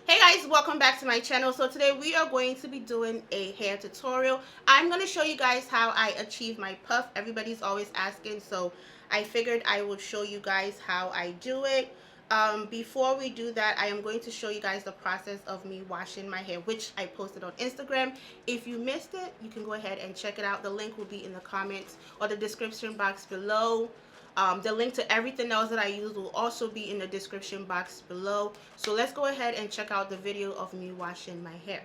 Hey guys, welcome back to my channel. So today we are going to be doing a hair tutorial. I'm going to show you guys how I achieve my puff. Everybody's always asking, so I figured I would show you guys how I do it. Before we do that, I am going to show you guys the process of me washing my hair, which I posted on Instagram. If you missed it, you can go ahead and check it out. The link will be in the comments or the description box below. The link to everything else that I use will also be in the description box below. So let's go ahead and check out the video of me washing my hair.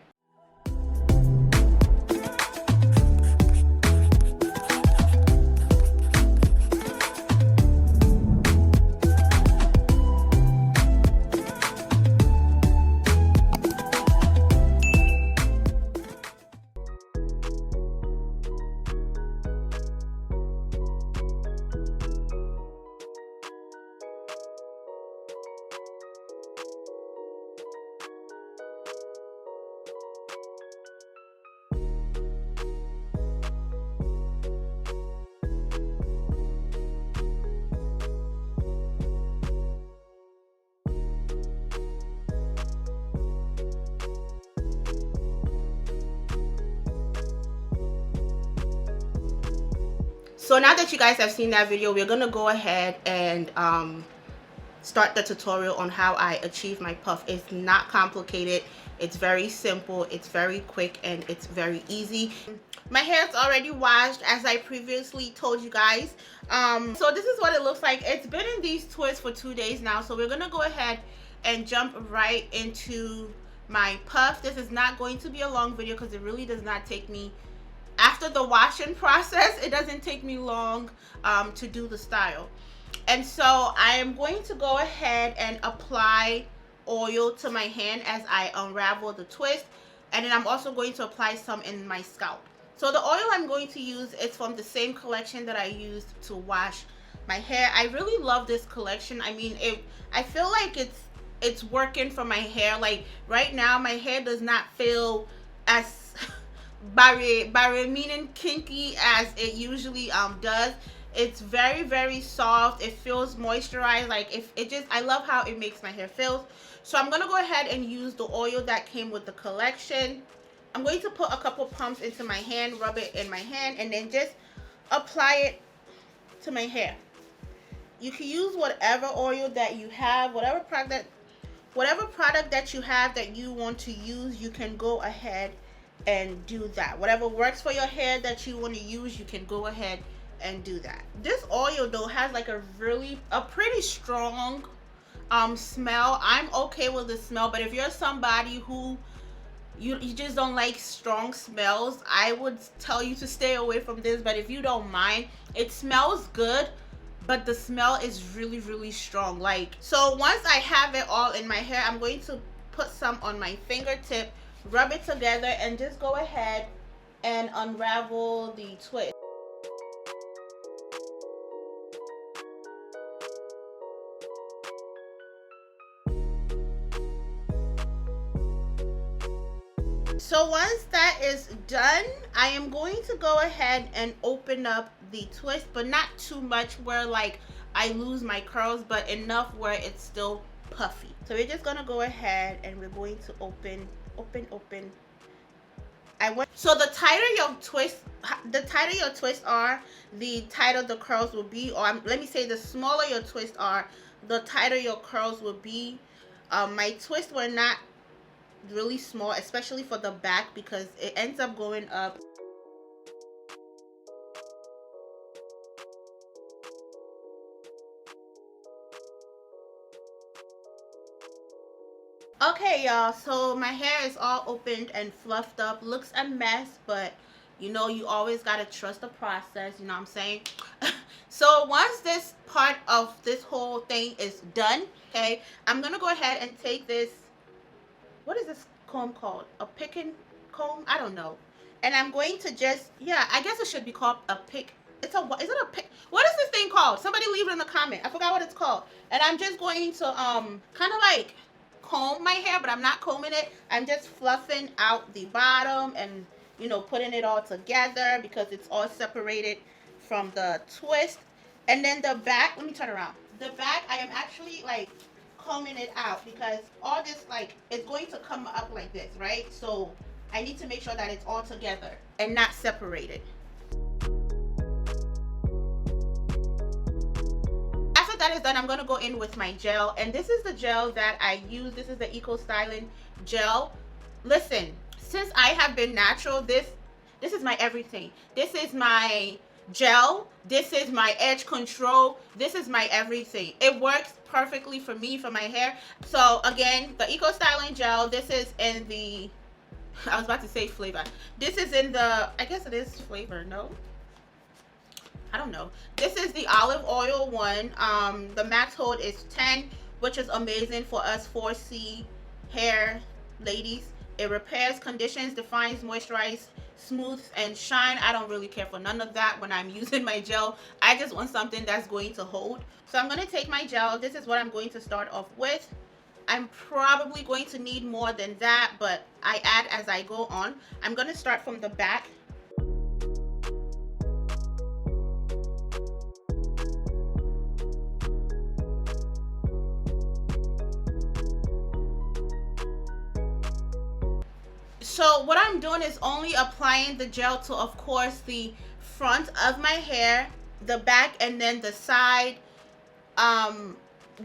So now that you guys have seen that video, we're gonna go ahead and start the tutorial on how I achieve my puff. It's not complicated, it's very simple, it's very quick, and it's very easy. My hair is already washed, as I previously told you guys. So this is what it looks like. It's been in these twists for 2 days now, so we're gonna go ahead and jump right into my puff. This is not going to be a long video because it really does not take me, after the washing process, it doesn't take me long to do the style. And so I am going to go ahead and apply oil to my hand as I unravel the twist, and then I'm also going to apply some in my scalp. So the oil I'm going to use is from the same collection that I used to wash my hair. I really love this collection. I mean, I feel like it's working for my hair. Like right now my hair does not feel as bare meaning kinky as it usually does. It's very soft. It feels moisturized. Like if it just, I love how it makes my hair feel. So I'm gonna go ahead and use the oil that came with the collection. I'm going to put a couple pumps into my hand, rub it in my hand, and then just apply it to my hair. You can use whatever oil that you have, whatever product that you have that you want to use, you can go ahead and do that. Whatever works for your hair that you want to use, you can go ahead and do that. This oil though has like a pretty strong smell. I'm okay with the smell, but if you're somebody who you just don't like strong smells, I would tell you to stay away from this. But if you don't mind, it smells good, but the smell is really strong. Like, so once I have it all in my hair, I'm going to put some on my fingertip, rub it together, and just go ahead and unravel the twist. So once that is done, I am going to go ahead and open up the twist, but not too much where like I lose my curls, but enough where it's still puffy. So we're just gonna go ahead and we're going to open. So the tighter your twists are, the tighter the curls will be. Or let me say, the smaller your twists are, the tighter your curls will be. My twists were not really small, especially for the back, because it ends up going up. Okay y'all, so my hair is all opened and fluffed up. Looks a mess, but you know, you always gotta trust the process, you know what I'm saying? So once this part of this whole thing is done, okay, I'm gonna go ahead and take this, what is this comb called? A picking comb? I don't know. And I'm going to just, yeah, I guess it should be called a pick. Is it a pick? What is this thing called? Somebody leave it in the comment. I forgot what it's called. And I'm just going to kind of like comb my hair, but I'm not combing it. I'm just fluffing out the bottom and, you know, putting it all together because it's all separated from the twist. And then the back, let me turn around. The back, I am actually like combing it out because all this, like, it's going to come up like this, right? So I need to make sure that it's all together and not separated. After that is done, I'm going to go in with my gel, and this is the gel that I use. This is the Eco Styling gel. Listen, since I have been natural, this is my everything. This is my gel, this is my edge control, this is my everything. It works perfectly for me, for my hair. So again, the Eco Styling gel, this is in the, I was about to say flavor, this is in the, I guess it is flavor, no, I don't know. This is the olive oil one. The max hold is 10, which is amazing for us 4C hair ladies. It repairs, conditions, defines, moisturizes, smooths, and shine. I don't really care for none of that when I'm using my gel. I just want something that's going to hold. So I'm going to take my gel. This is what I'm going to start off with. I'm probably going to need more than that, but I add as I go on. I'm going to start from the back. So what I'm doing is only applying the gel to, of course, the front of my hair, the back, and then the side.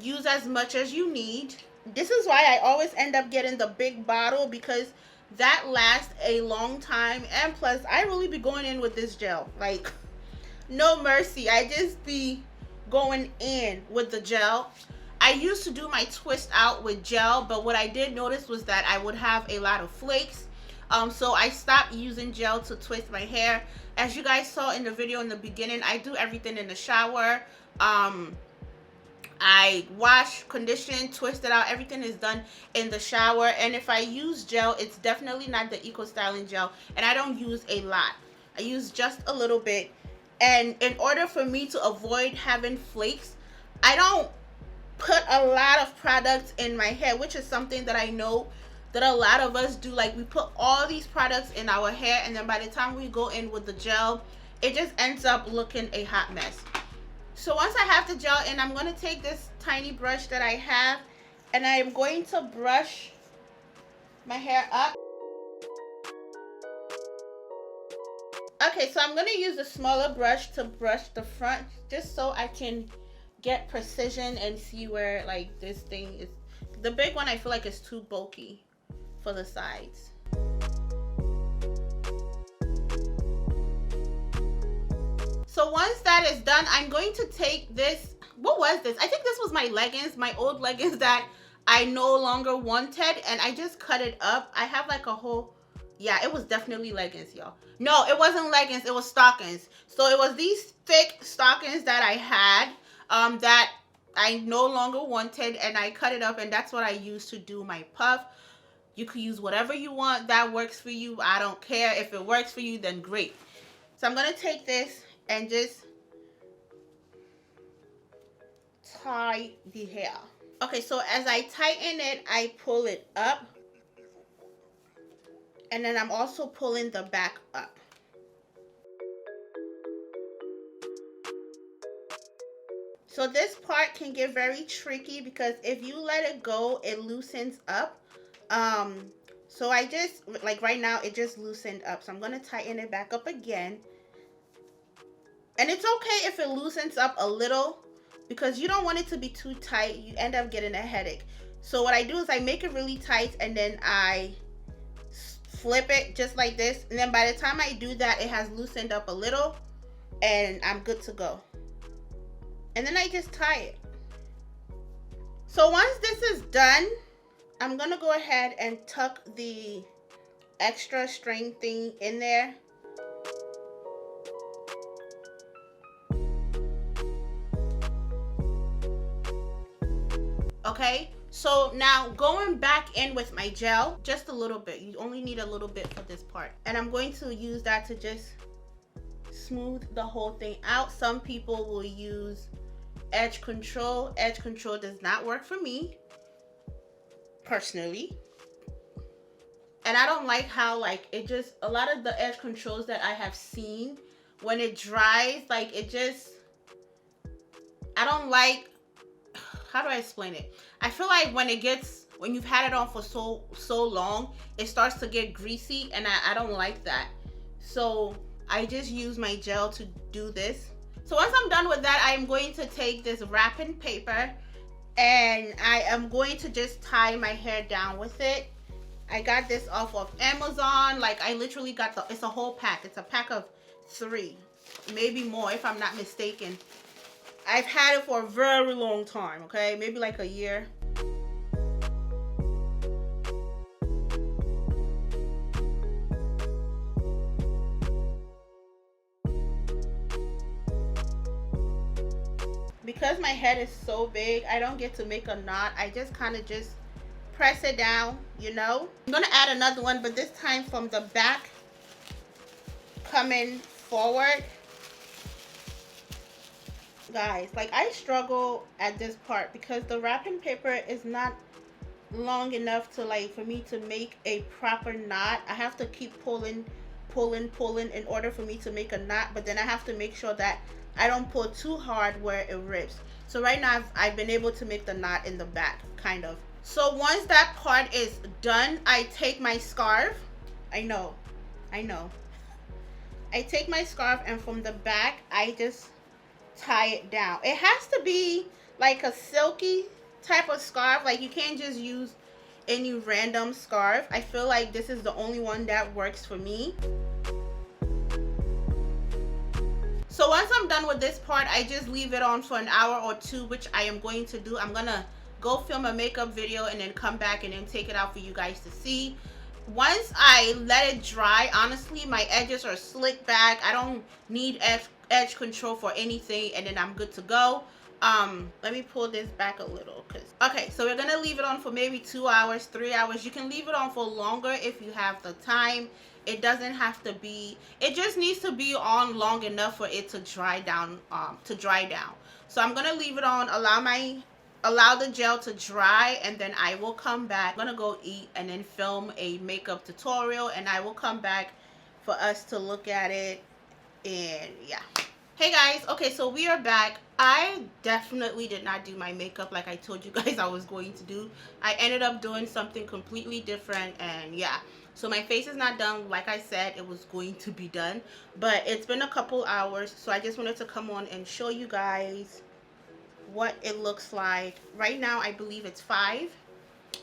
Use as much as you need. This is why I always end up getting the big bottle, because that lasts a long time, and plus I really be going in with this gel like no mercy. I just be going in with the gel. I used to do my twist out with gel, but what I did notice was that I would have a lot of flakes. So I stopped using gel to twist my hair. As you guys saw in the video in the beginning, I do everything in the shower. I wash, condition, twist it out. Everything is done in the shower. And if I use gel, it's definitely not the Eco Styling gel. And I don't use a lot. I use just a little bit. And in order for me to avoid having flakes, I don't put a lot of products in my hair, which is something that I know that a lot of us do. Like, we put all these products in our hair, and then by the time we go in with the gel, it just ends up looking a hot mess. So once I have the gel in, I'm going to take this tiny brush that I have, and I'm going to brush my hair up. Okay, so I'm going to use a smaller brush to brush the front, just so I can get precision and see where, like, this thing is. The big one I feel like is too bulky for the sides. So once that is done, I'm going to take this, what was this? I think this was my leggings, my old leggings that I no longer wanted, and I just cut it up. I have like a whole, yeah, it was definitely leggings, y'all. No, it wasn't leggings, it was stockings. So it was these thick stockings that I had, that I no longer wanted, and I cut it up, and that's what I used to do my puff. You could use whatever you want that works for you. I don't care. If it works for you, then great. So I'm going to take this and just tie the hair. Okay, so as I tighten it, I pull it up, and then I'm also pulling the back up. So this part can get very tricky because if you let it go, it loosens up. So I just, like right now, it just loosened up. So I'm going to tighten it back up again. And it's okay if it loosens up a little, because you don't want it to be too tight. You end up getting a headache. So what I do is I make it really tight, and then I flip it just like this. And then by the time I do that, it has loosened up a little, and I'm good to go. And then I just tie it. So once this is done, I'm gonna go ahead and tuck the extra string thing in there. Okay, so now going back in with my gel, just a little bit. You only need a little bit for this part. And I'm going to use that to just smooth the whole thing out. Some people will use edge control. Edge control does not work for me personally, and I don't like how, like, it just, a lot of the edge controls that I have seen, when it dries, like, it just, I don't like how do I explain it? I feel like when you've had it on for so long, it starts to get greasy, and I don't like that. So I just use my gel to do this. So once I'm done with that, I'm going to take this wrapping paper and I am going to just tie my hair down with it. I got this off of Amazon. Like, I literally got it's a whole pack. It's a pack of 3, maybe more if I'm not mistaken. I've had it for a very long time, okay? Maybe like a year. Because my head is so big, I don't get to make a knot. I just kind of just press it down, you know? I'm gonna add another one, but this time from the back coming forward. Guys, like, I struggle at this part because the wrapping paper is not long enough to, like, for me to make a proper knot. I have to keep pulling in order for me to make a knot, but then I have to make sure that I don't pull too hard where it rips. So right now I've been able to make the knot in the back, kind of. So once that part is done, I take my scarf. I know. I take my scarf, and from the back I just tie it down. It has to be like a silky type of scarf. Like, you can't just use any random scarf. I feel like this is the only one that works for me. So once I'm done with this part, I just leave it on for an hour or 2, which I am going to do. I'm gonna go film a makeup video and then come back and then take it out for you guys to see. Once I let it dry, honestly, my edges are slicked back. I don't need edge control for anything, and then I'm good to go. Let me pull this back a little, okay, so we're gonna leave it on for maybe 2 hours, 3 hours. You can leave it on for longer if you have the time. It doesn't have to be, it just needs to be on long enough for it to dry down, So I'm gonna leave it on, allow the gel to dry, and then I will come back. I'm gonna go eat and then film a makeup tutorial, and I will come back for us to look at it. And yeah. Hey guys, okay, so we are back. I definitely did not do my makeup like I told you guys I was going to do. I ended up doing something completely different, and yeah. So my face is not done like I said it was going to be done, but it's been a couple hours, so I just wanted to come on and show you guys what it looks like. Right now I believe it's 5,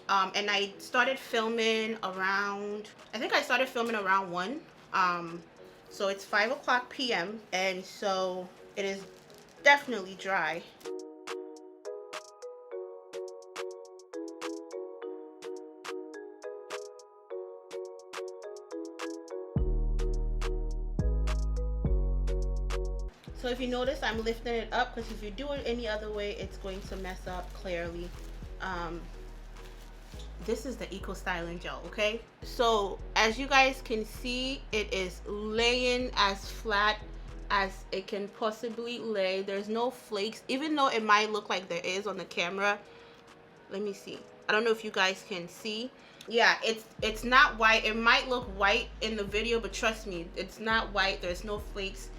and I started filming around, I think I started filming around 1. So it's 5:00 p.m. and so it is definitely dry. So if you notice, I'm lifting it up, because if you do it any other way, it's going to mess up clearly. This is the Eco Styling Gel, okay? So as you guys can see, it is laying as flat as it can possibly lay. There's no flakes, even though it might look like there is on the camera. Let me see. I don't know if you guys can see. Yeah, it's not white. It might look white in the video, but trust me, it's not white. There's no flakes.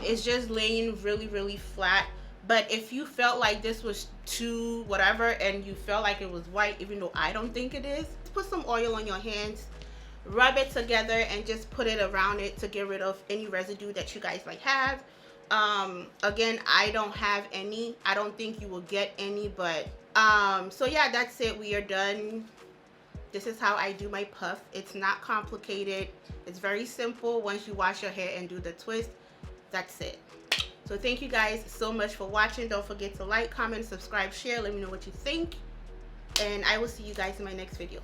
It's just laying really flat. But if you felt like this was too whatever and you felt like it was white, even though I don't think it is, put some oil on your hands, rub it together, and just put it around it to get rid of any residue that you guys might have. Again, I don't have any. I don't think you will get any, but so yeah, that's it. We are done. This is how I do my puff. It's not complicated. It's very simple. Once you wash your hair and do the twist, that's it. So thank you guys so much for watching. Don't forget to like, comment, subscribe, share. Let me know what you think, and I will see you guys in my next video.